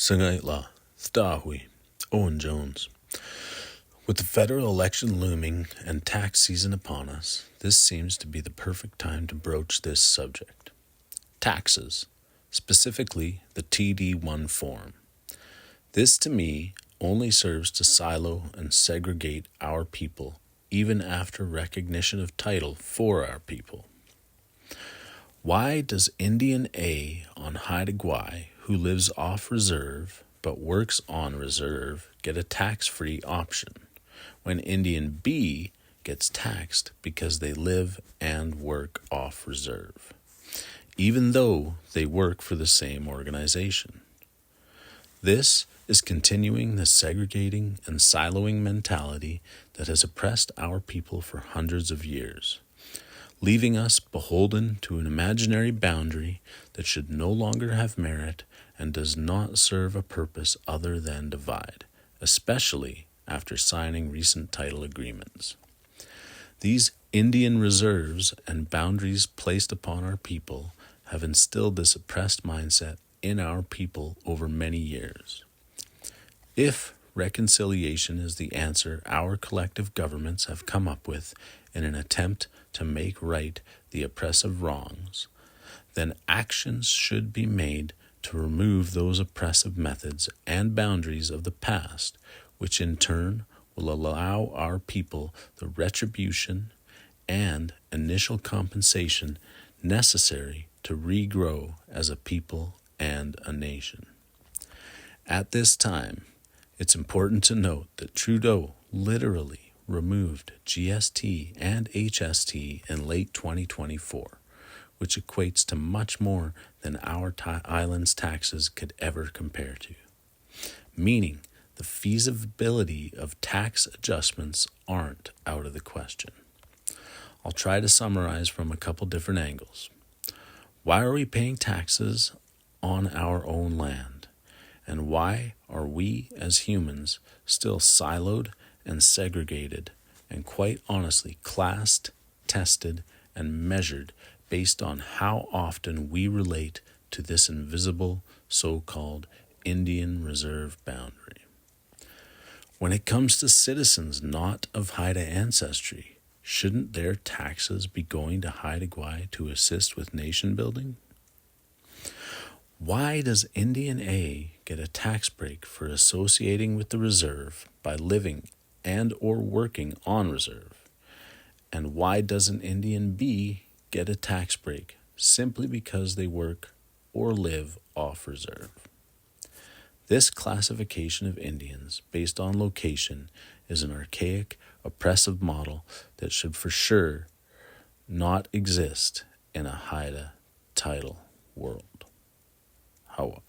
Sangaitla, Thdahui, Owen Jones. With the federal election looming and tax season upon us, this seems to be the perfect time to broach this subject. Taxes, specifically the TD1 form. This, to me, only serves to silo and segregate our people, even after recognition of title for our people. Why does Indian A on Haida Gwaii, who lives off reserve but works on reserve, get a tax-free option, when Indian B gets taxed because they live and work off reserve, even though they work for the same organization? This is continuing the segregating and siloing mentality that has oppressed our people for hundreds of years, leaving us beholden to an imaginary boundary that should no longer have merit and does not serve a purpose other than divide, especially after signing recent title agreements. These Indian reserves and boundaries placed upon our people have instilled this oppressed mindset in our people over many years. If reconciliation is the answer our collective governments have come up with in an attempt to make right the oppressive wrongs, then actions should be made to remove those oppressive methods and boundaries of the past, which in turn will allow our people the retribution and initial compensation necessary to regrow as a people and a nation. At this time, it's important to note that Trudeau literally removed GST and HST in late 2024, which equates to much more than our island's taxes could ever compare to, meaning the feasibility of tax adjustments aren't out of the question. I'll try to summarize from a couple different angles. Why are we paying taxes on our own land? And why are we as humans still siloed and segregated and quite honestly classed, tested, and measured based on how often we relate to this invisible so-called Indian Reserve boundary? When it comes to citizens not of Haida ancestry, shouldn't their taxes be going to Haida Gwaii to assist with nation building? Why does Indian A get a tax break for associating with the reserve by living and or working on reserve? And why doesn't Indian B get a tax break simply because they work or live off reserve? This classification of Indians based on location is an archaic, oppressive model that should for sure not exist in a Haida title world. Hawa.